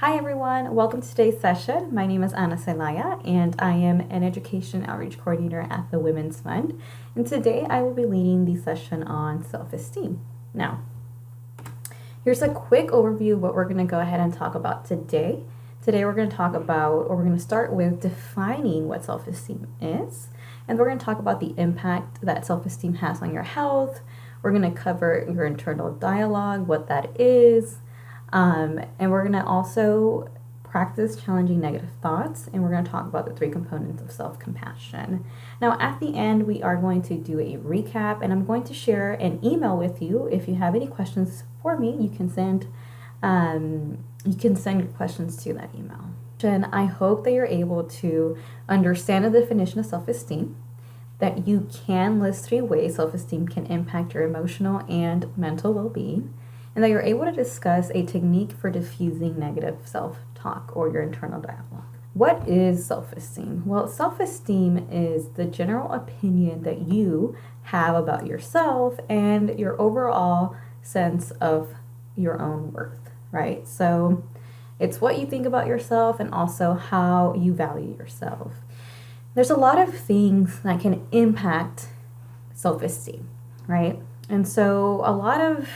Hi everyone, welcome to today's session. My name is Ana Celaya and I am an Education Outreach Coordinator at the Women's Fund. And today I will be leading the session on self-esteem. Now, here's a quick overview of what we're going to go ahead and talk about today. Today we're going to talk about, or we're going to start with defining what self-esteem is. And we're going to talk about the impact that self-esteem has on your health. We're going to cover your internal dialogue, what that is. And we're going to also practice challenging negative thoughts, and we're going to talk about the 3 components of self-compassion. Now, at the end, we are going to do a recap, and I'm going to share an email with you. If you have any questions for me, you can send your questions to that email. And I hope that you're able to understand the definition of self-esteem, that you can list 3 ways self-esteem can impact your emotional and mental well-being, and that you're able to discuss a technique for diffusing negative self-talk or your internal dialogue. What is self-esteem? Well, self-esteem is the general opinion that you have about yourself and your overall sense of your own worth, right? So it's what you think about yourself and also how you value yourself. There's a lot of things that can impact self-esteem, right? And so a lot of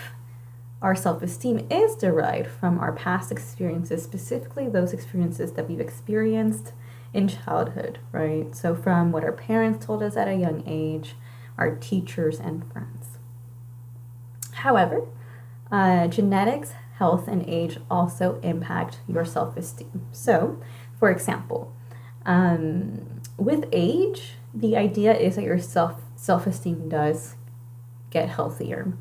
our self-esteem is derived from our past experiences, specifically those experiences that we've experienced in childhood, right? So from what our parents told us at a young age, our teachers and friends. However, genetics, health, and age also impact your self-esteem. So, for example, with age, the idea is that your self-esteem does get healthier,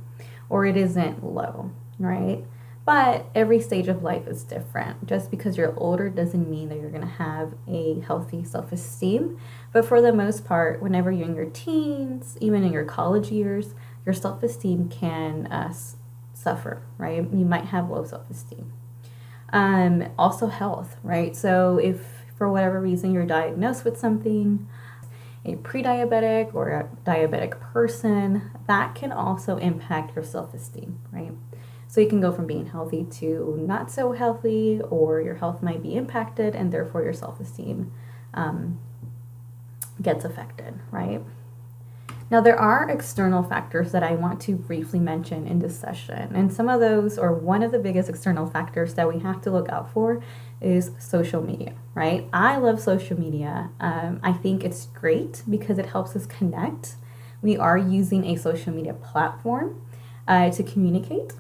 or it isn't low, right? But every stage of life is different. Just because you're older doesn't mean that you're going to have a healthy self-esteem. But for the most part, whenever you're in your teens, even in your college years, your self-esteem can suffer, right? You might have low self-esteem. Also health, right? So if for whatever reason you're diagnosed with something, a pre-diabetic or a diabetic person, that can also impact your self-esteem, right? So you can go from being healthy to not so healthy, or your health might be impacted and therefore your self-esteem gets affected, right? Now, there are external factors that I want to briefly mention in this session. And some of those, or one of the biggest external factors that we have to look out for, is social media, right? I love social media. I think it's great because it helps us connect. We are using a social media platform to communicate.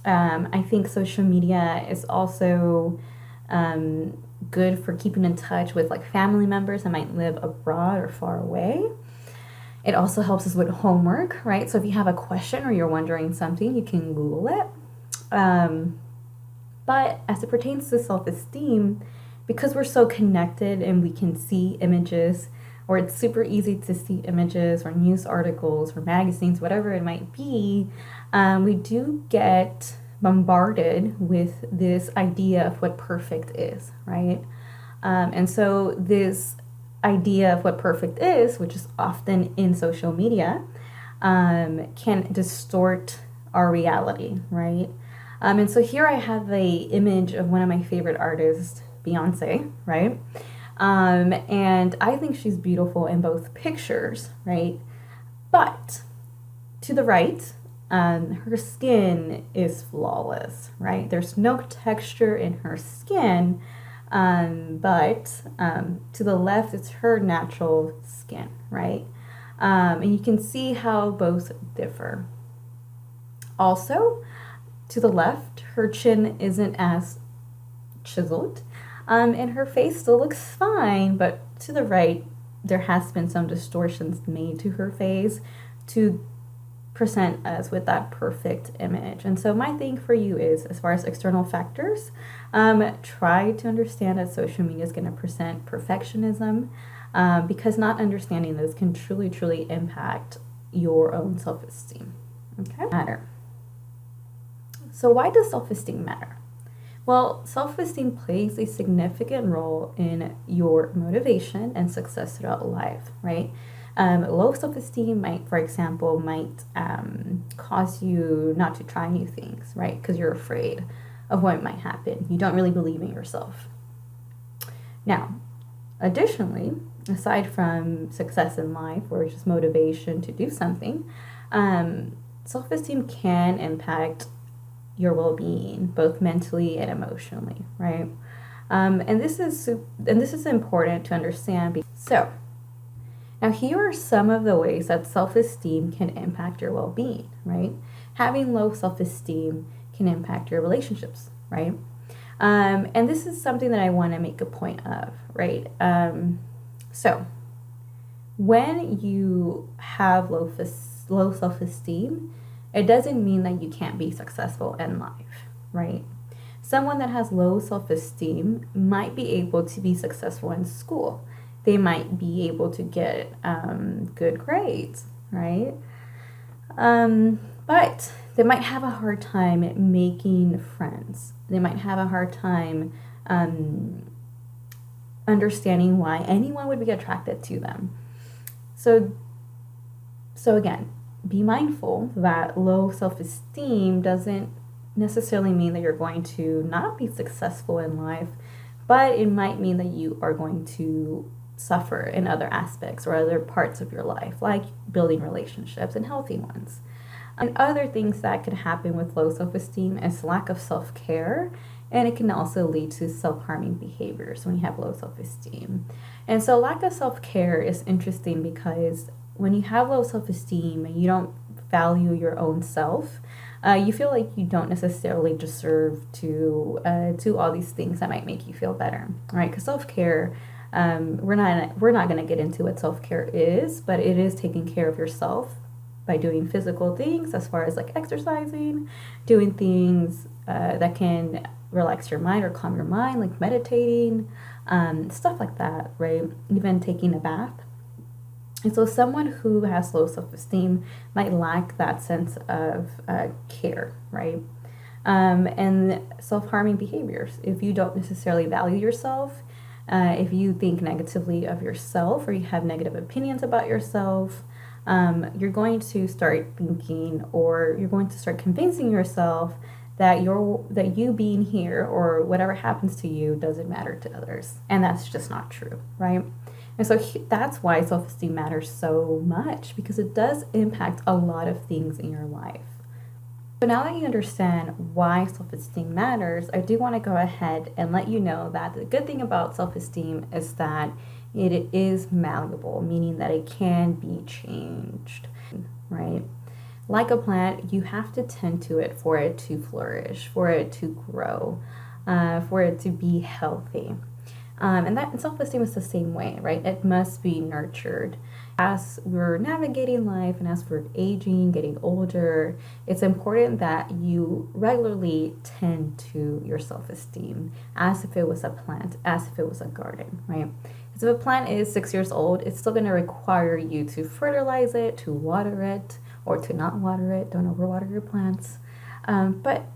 I think social media is also good for keeping in touch with like family members that might live abroad or far away. It also helps us with homework, right? So if you have a question or you're wondering something, you can Google it. But as it pertains to self-esteem, because we're so connected and we can see images, or it's super easy to see images or news articles or magazines, whatever it might be, we do get bombarded with this idea of what perfect is, right? And so this idea of what perfect is, which is often in social media, can distort our reality, right? And so here I have a image of one of my favorite artists, Beyonce, right? And I think she's beautiful in both pictures, right? But to the right, her skin is flawless, right? There's no texture in her skin, but to the left, it's her natural skin, right? And you can see how both differ. Also, to the left, her chin isn't as chiseled, and her face still looks fine, but to the right, there has been some distortions made to her face to present us with that perfect image. And so my thing for you is, as far as external factors, try to understand that social media is going to present perfectionism, because not understanding this can truly impact your own self-esteem. Okay? Matter. So why does self-esteem matter? Well, self-esteem plays a significant role in your motivation and success throughout life, right? Low self-esteem might, for example, cause you not to try new things, right? Because you're afraid. of what might happen. You don't really believe in yourself. Now, additionally, aside from success in life or just motivation to do something, self-esteem can impact your well-being, both mentally and emotionally, right? And this is important to understand. So, now here are some of the ways that self-esteem can impact your well-being, right? Having low self-esteem can impact your relationships, right? And this is something that I want to make a point of, right? So, when you have low self-esteem, it doesn't mean that you can't be successful in life, right? Someone that has low self-esteem might be able to be successful in school. They might be able to get good grades, right? But they might have a hard time making friends. They might have a hard time understanding why anyone would be attracted to them. So again, be mindful that low self-esteem doesn't necessarily mean that you're going to not be successful in life, but it might mean that you are going to suffer in other aspects or other parts of your life, like building relationships and healthy ones. And other things that could happen with low self-esteem is lack of self-care, and it can also lead to self-harming behaviors when you have low self-esteem. And so lack of self-care is interesting because when you have low self-esteem and you don't value your own self, you feel like you don't necessarily deserve to do all these things that might make you feel better, right? Because self-care, we're not going to get into what self-care is, but it is taking care of yourself by doing physical things, as far as like exercising, doing things that can relax your mind or calm your mind, like meditating, stuff like that, right? Even taking a bath. And so someone who has low self-esteem might lack that sense of care, right? And self-harming behaviors. If you don't necessarily value yourself, if you think negatively of yourself or you have negative opinions about yourself, you're going to start thinking, or you're going to start convincing yourself that you being here or whatever happens to you doesn't matter to others. And that's just not true, right? And so that's why self-esteem matters so much, because it does impact a lot of things in your life. So now that you understand why self-esteem matters, I do want to go ahead and let you know that the good thing about self-esteem is that it is malleable, meaning that it can be changed, right? Like a plant, you have to tend to it for it to flourish, for it to grow, for it to be healthy. And that self-esteem is the same way, right? It must be nurtured. As we're navigating life and as we're aging, getting older, it's important that you regularly tend to your self-esteem as if it was a plant, as if it was a garden, right? Because if a plant is 6 years old, it's still going to require you to fertilize it, to water it, or to not water it. Don't overwater your plants. But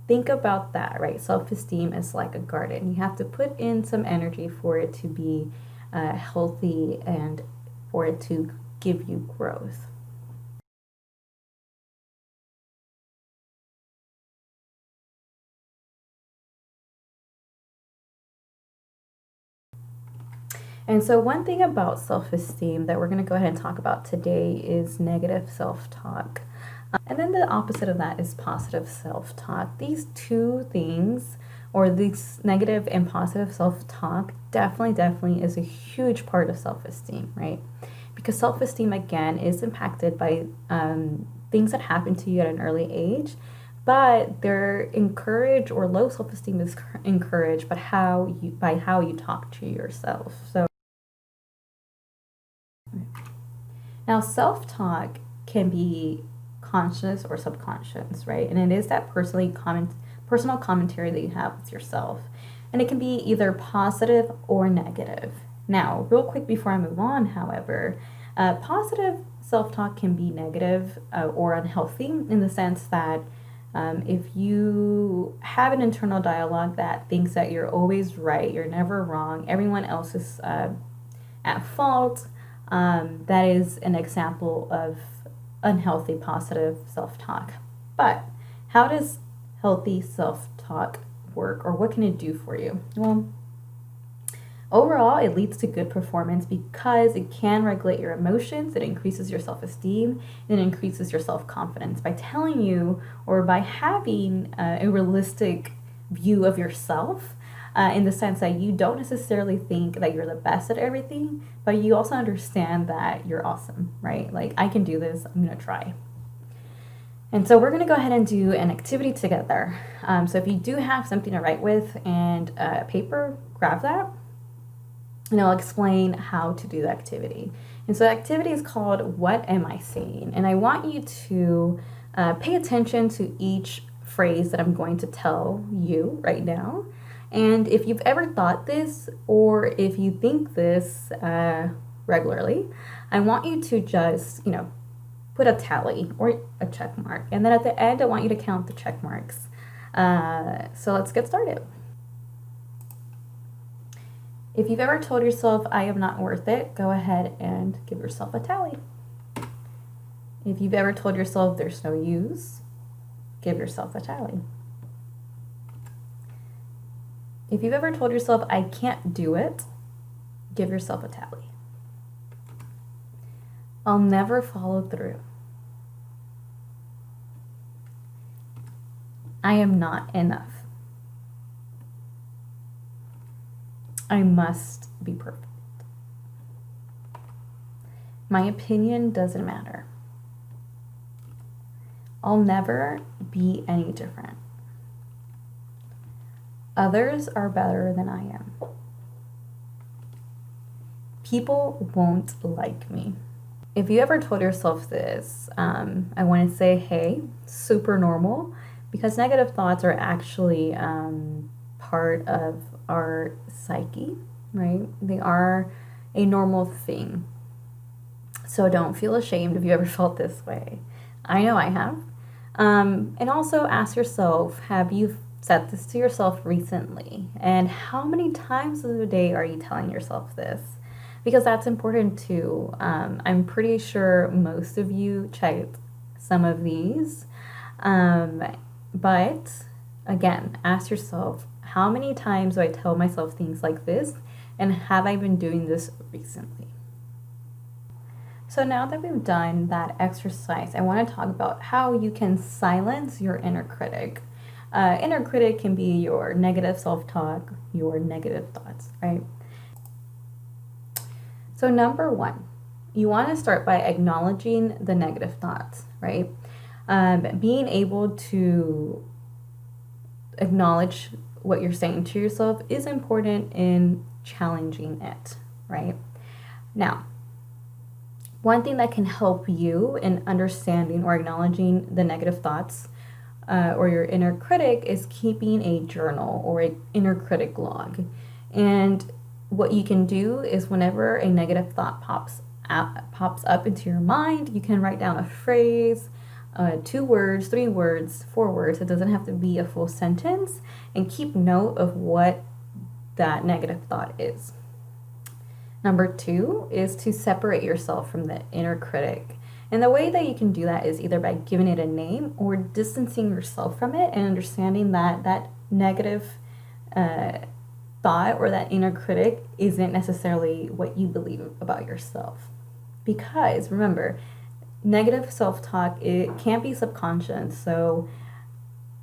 think about that, right? Self-esteem is like a garden. You have to put in some energy for it to be healthy and for it to give you growth. And so one thing about self-esteem that we're going to go ahead and talk about today is negative self-talk. And then the opposite of that is positive self-talk. These two things, or this negative and positive self-talk, definitely is a huge part of self-esteem, right? Because self-esteem, again, is impacted by things that happen to you at an early age, but they're encouraged, or low self-esteem is encouraged, but by how you talk to yourself. So now self-talk can be conscious or subconscious, right? And it is that personal commentary that you have with yourself. And it can be either positive or negative. Now, real quick before I move on, however, positive self-talk can be negative or unhealthy in the sense that if you have an internal dialogue that thinks that you're always right, you're never wrong, everyone else is at fault, that is an example of unhealthy positive self-talk. But how does healthy self-talk work, or what can it do for you? Well, overall, it leads to good performance because it can regulate your emotions, it increases your self-esteem, and it increases your self-confidence by telling you, or by having a realistic view of yourself, in the sense that you don't necessarily think that you're the best at everything, but you also understand that you're awesome, right? Like, I can do this, I'm gonna try. And so we're going to go ahead and do an activity together. So if you do have something to write with and paper, grab that, and I'll explain how to do the activity. And so the activity is called What Am I Saying? And I want you to pay attention to each phrase that I'm going to tell you right now. And if you've ever thought this, or if you think this regularly, I want you to just, put a tally or a check mark. And then at the end, I want you to count the check marks. So let's get started. If you've ever told yourself, I am not worth it, go ahead and give yourself a tally. If you've ever told yourself there's no use, give yourself a tally. If you've ever told yourself, I can't do it, give yourself a tally. I'll never follow through. I am not enough. I must be perfect. My opinion doesn't matter. I'll never be any different. Others are better than I am. People won't like me. If you ever told yourself this, I want to say, hey, super normal, because negative thoughts are actually part of our psyche, right? They are a normal thing. So don't feel ashamed if you ever felt this way. I know I have. And also ask yourself, have you said this to yourself recently? And how many times of the day are you telling yourself this? Because that's important too. I'm pretty sure most of you checked some of these. But again, ask yourself, how many times do I tell myself things like this? And have I been doing this recently? So now that we've done that exercise, I want to talk about how you can silence your inner critic. Inner critic can be your negative self-talk, your negative thoughts, right? So number one, you want to start by acknowledging the negative thoughts, right? Being able to acknowledge what you're saying to yourself is important in challenging it, right? Now, one thing that can help you in understanding or acknowledging the negative thoughts or your inner critic is keeping a journal or an inner critic log. And what you can do is whenever a negative thought pops up into your mind, you can write down a phrase, 2 words, 3 words, 4 words. It doesn't have to be a full sentence, and keep note of what that negative thought is. Number 2 is to separate yourself from the inner critic. And the way that you can do that is either by giving it a name or distancing yourself from it and understanding that that negative thought or that inner critic isn't necessarily what you believe about yourself. Because remember, negative self-talk, it can't be subconscious. So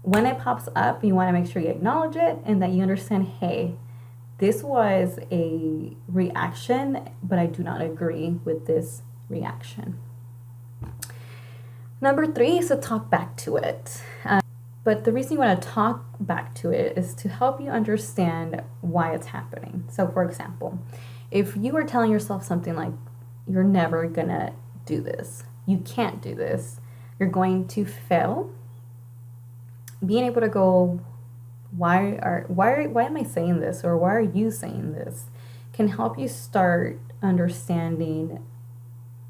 when it pops up, you want to make sure you acknowledge it and that you understand, hey, this was a reaction, but I do not agree with this reaction. Number 3 is to talk back to it. But the reason you want to talk back to it is to help you understand why it's happening. So for example, if you are telling yourself something like, you're never gonna do this, you can't do this, you're going to fail, being able to go, why am I saying this, or why are you saying this, can help you start understanding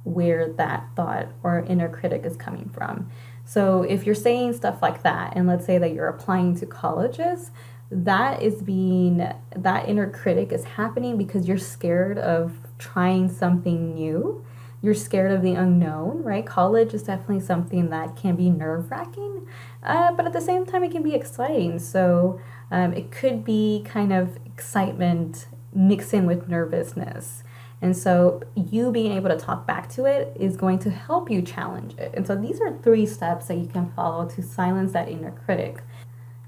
where that thought or inner critic is coming from. So if you're saying stuff like that, and let's say that you're applying to colleges, that inner critic is happening because you're scared of trying something new you're scared of the unknown, right? College is definitely something that can be nerve-wracking, but at the same time, it can be exciting. So it could be kind of excitement mixed in with nervousness. And so you being able to talk back to it is going to help you challenge it. And so these are 3 steps that you can follow to silence that inner critic.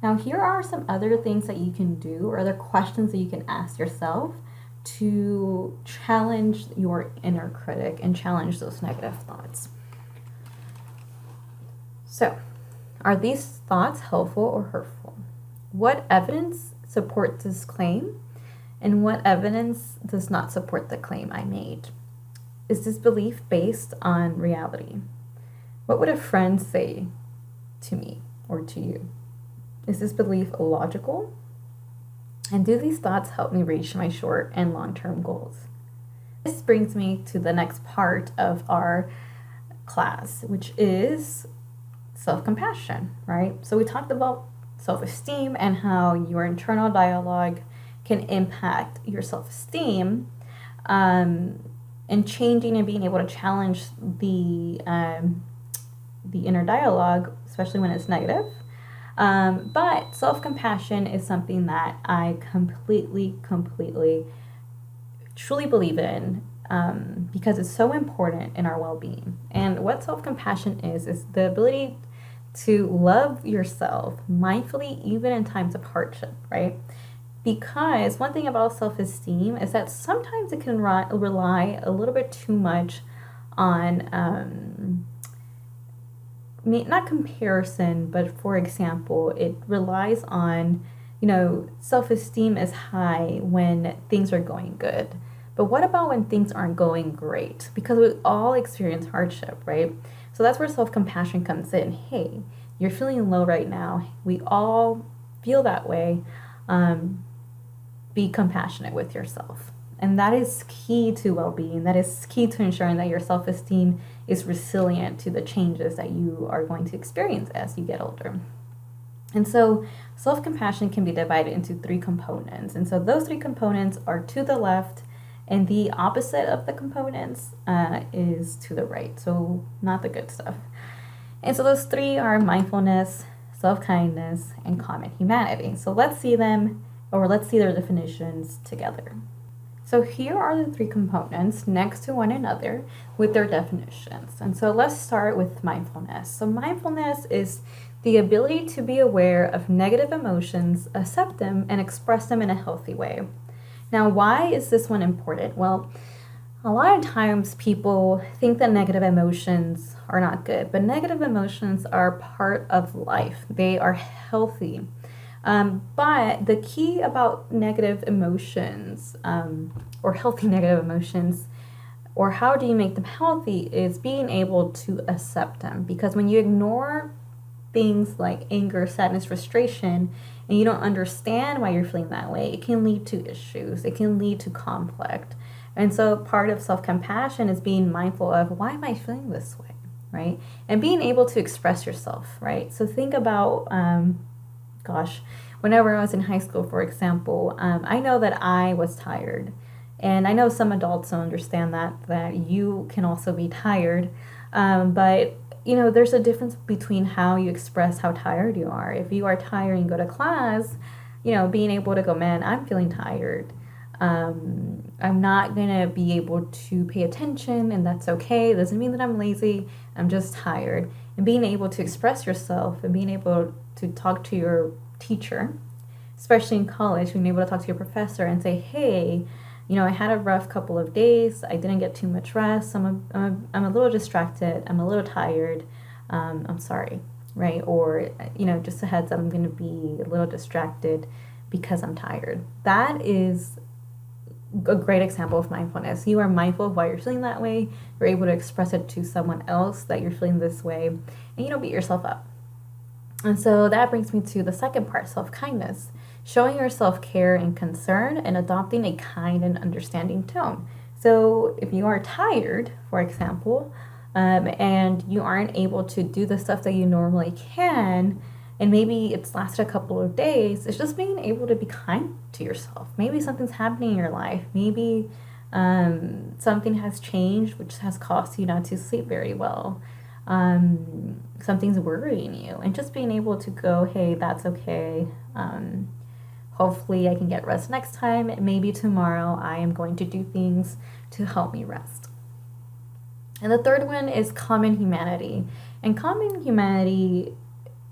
Now, here are some other things that you can do, or other questions that you can ask yourself to challenge your inner critic and challenge those negative thoughts. So, are these thoughts helpful or hurtful? What evidence supports this claim? And what evidence does not support the claim I made? Is this belief based on reality? What would a friend say to me or to you? Is this belief illogical? And do these thoughts help me reach my short and long-term goals? This brings me to the next part of our class, which is self-compassion, right? So we talked about self-esteem and how your internal dialogue can impact your self-esteem, and changing and being able to challenge the inner dialogue, especially when it's negative. But self-compassion is something that I completely, truly believe in, because it's so important in our well-being. And what self-compassion is the ability to love yourself mindfully, even in times of hardship, right? Because one thing about self-esteem is that sometimes it can rely a little bit too much on, not comparison, but for example, it relies on, self-esteem is high when things are going good. But what about when things aren't going great? Because we all experience hardship, right? So that's where self-compassion comes in. Hey, you're feeling low right now. We all feel that way. Be compassionate with yourself. And that is key to well-being. That is key to ensuring that your self-esteem is resilient to the changes that you are going to experience as you get older. And so self-compassion can be divided into 3 components. And so those 3 components are to the left, and the opposite of the components is to the right. So not the good stuff. And so those 3 are mindfulness, self-kindness, and common humanity. So let's see their definitions together. So here are the 3 components next to one another with their definitions. And so let's start with mindfulness. So mindfulness is the ability to be aware of negative emotions, accept them, and express them in a healthy way. Now, why is this one important? Well, a lot of times people think that negative emotions are not good, but negative emotions are part of life. They are healthy. But the key about negative emotions, or healthy negative emotions, or how do you make them healthy, is being able to accept them. Because when you ignore things like anger, sadness, frustration, and you don't understand why you're feeling that way, it can lead to issues. It can lead to conflict. And so part of self-compassion is being mindful of, why am I feeling this way, right? And being able to express yourself, right? So think about, whenever I was in high school, for example, I know that I was tired. And I know some adults don't understand that you can also be tired. But, there's a difference between how you express how tired you are. If you are tired and you go to class, being able to go, man, I'm feeling tired. I'm not going to be able to pay attention, and that's okay. It doesn't mean that I'm lazy. I'm just tired. And being able to express yourself and being able to talk to your teacher, especially in college, being able to talk to your professor and say, hey, I had a rough couple of days. I didn't get too much rest. I'm a little distracted. I'm a little tired. I'm sorry, right? Or, just a heads up, I'm going to be a little distracted because I'm tired. That is a great example of mindfulness. You are mindful of why you're feeling that way. You're able to express it to someone else that you're feeling this way, and you don't beat yourself up. And so that brings me to the second part, self-kindness. Showing your self-care and concern and adopting a kind and understanding tone. So if you are tired, for example, and you aren't able to do the stuff that you normally can, and maybe it's lasted a couple of days, it's just being able to be kind to yourself. Maybe something's happening in your life. Maybe Something has changed, which has caused you not to sleep very well. Something's worrying you, and just being able to go, hey, that's okay. Hopefully I can get rest next time. Maybe tomorrow I am going to do things to help me rest. And the third one is common humanity. And common humanity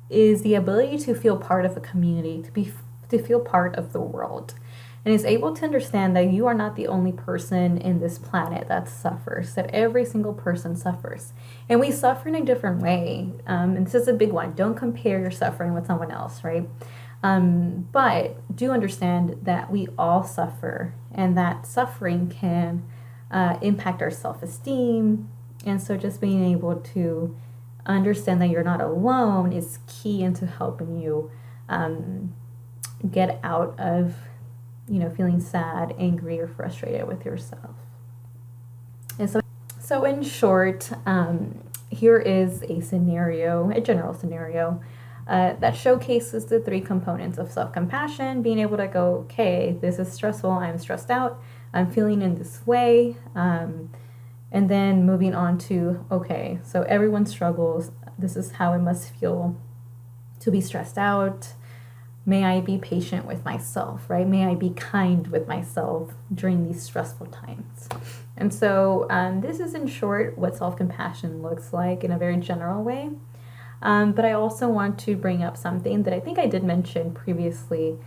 is the ability to feel part of a community, to feel part of the world. And is able to understand that you are not the only person in this planet that suffers, that every single person suffers. And we suffer in a different way. And this is a big one. Don't compare your suffering with someone else, right? But do understand that we all suffer, and that suffering can impact our self-esteem. And so just being able to understand that you're not alone is key into helping you get out of, feeling sad, angry, or frustrated with yourself. And so in short, here is a general scenario that showcases the 3 components of self-compassion, being able to go, okay, this is stressful, I'm stressed out, I'm feeling in this way, and then moving on to, okay, so everyone struggles, this is how it must feel to be stressed out. May I be patient with myself, right? May I be kind with myself during these stressful times. And so this is in short what self-compassion looks like in a very general way. But I also want to bring up something that I think I did mention previously,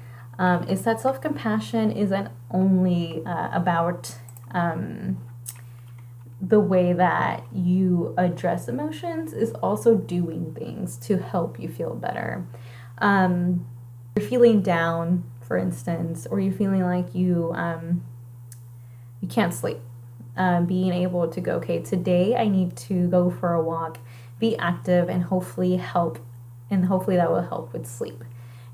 is that self-compassion isn't only about the way that you address emotions, is also doing things to help you feel better. You're feeling down, for instance, or you're feeling like you can't sleep. Being able to go, okay, today I need to go for a walk, be active, and hopefully that will help with sleep.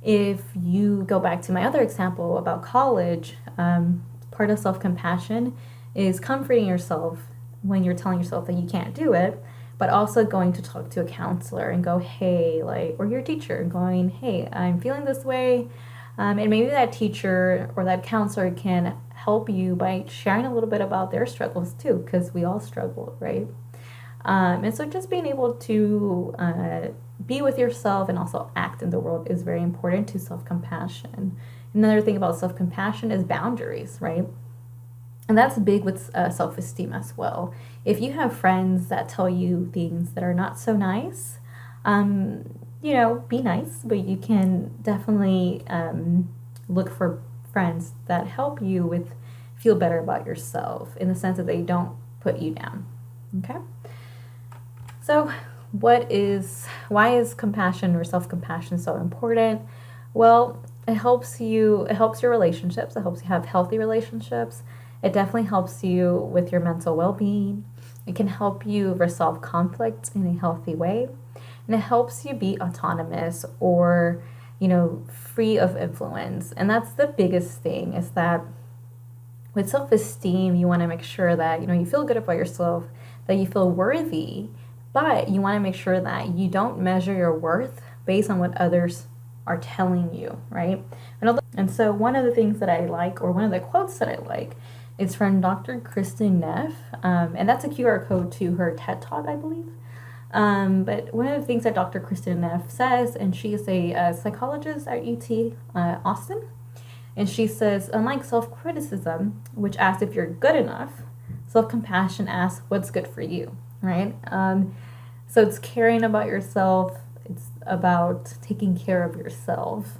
If you go back to my other example about college, part of self-compassion is comforting yourself when you're telling yourself that you can't do it, but also going to talk to a counselor and go, hey, or your teacher, going, hey, I'm feeling this way. And maybe that teacher or that counselor can help you by sharing a little bit about their struggles too, because we all struggle, right? And so just being able to be with yourself and also act in the world is very important to self-compassion. Another thing about self-compassion is boundaries, right? And that's big with self-esteem as well. If you have friends that tell you things that are not so nice, be nice, but you can definitely look for friends that help you feel better about yourself, in the sense that they don't put you down. Okay? So why is compassion or self-compassion so important? Well, it helps your relationships. It helps you have healthy relationships. It definitely helps you with your mental well-being. It can help you resolve conflicts in a healthy way. And it helps you be autonomous or, free of influence. And that's the biggest thing, is that with self-esteem, you want to make sure that, you feel good about yourself, that you feel worthy, but you want to make sure that you don't measure your worth based on what others are telling you, right? And so one of the things that I like, or one of the quotes that I like, is from Dr. Kristen Neff, and that's a QR code to her TED Talk, I believe. But one of the things that Dr. Kristen Neff says, and she is a psychologist at UT Austin, and she says, unlike self-criticism, which asks if you're good enough, self-compassion asks what's good for you, right? So it's caring about yourself, it's about taking care of yourself,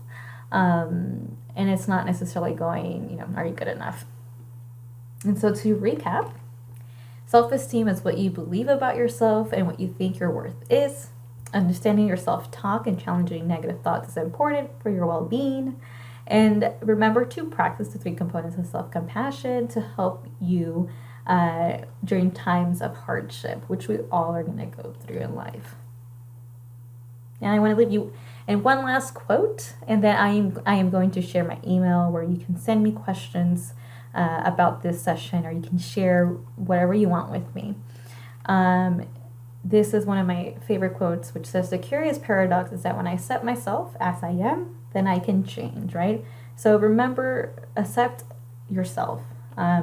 and it's not necessarily going, are you good enough? And so to recap, self-esteem is what you believe about yourself and what you think your worth is. Understanding your self-talk and challenging negative thoughts is important for your well-being. And remember to practice the 3 components of self-compassion to help you during times of hardship, which we all are going to go through in life. And I want to leave you in one last quote, and then I am going to share my email where you can send me questions about this session, or you can share whatever you want with me. This is one of my favorite quotes, which says, the curious paradox is that when I accept myself as I am, then I can change, right? So remember, accept yourself.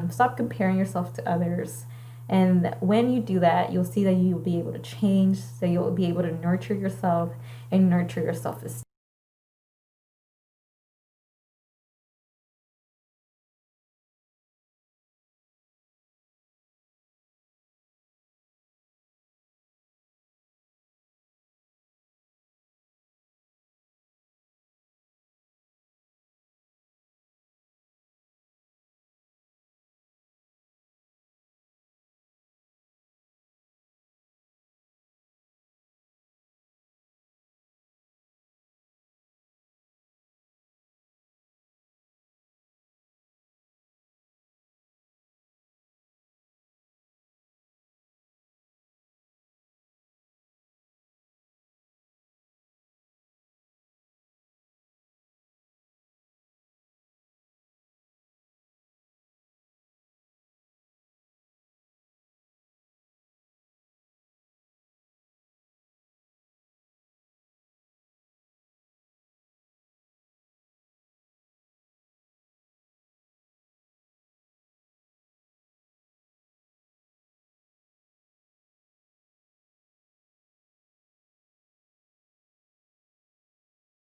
Stop comparing yourself to others. And when you do that, you'll see that you'll be able to change, so you'll be able to nurture yourself and nurture your self esteem.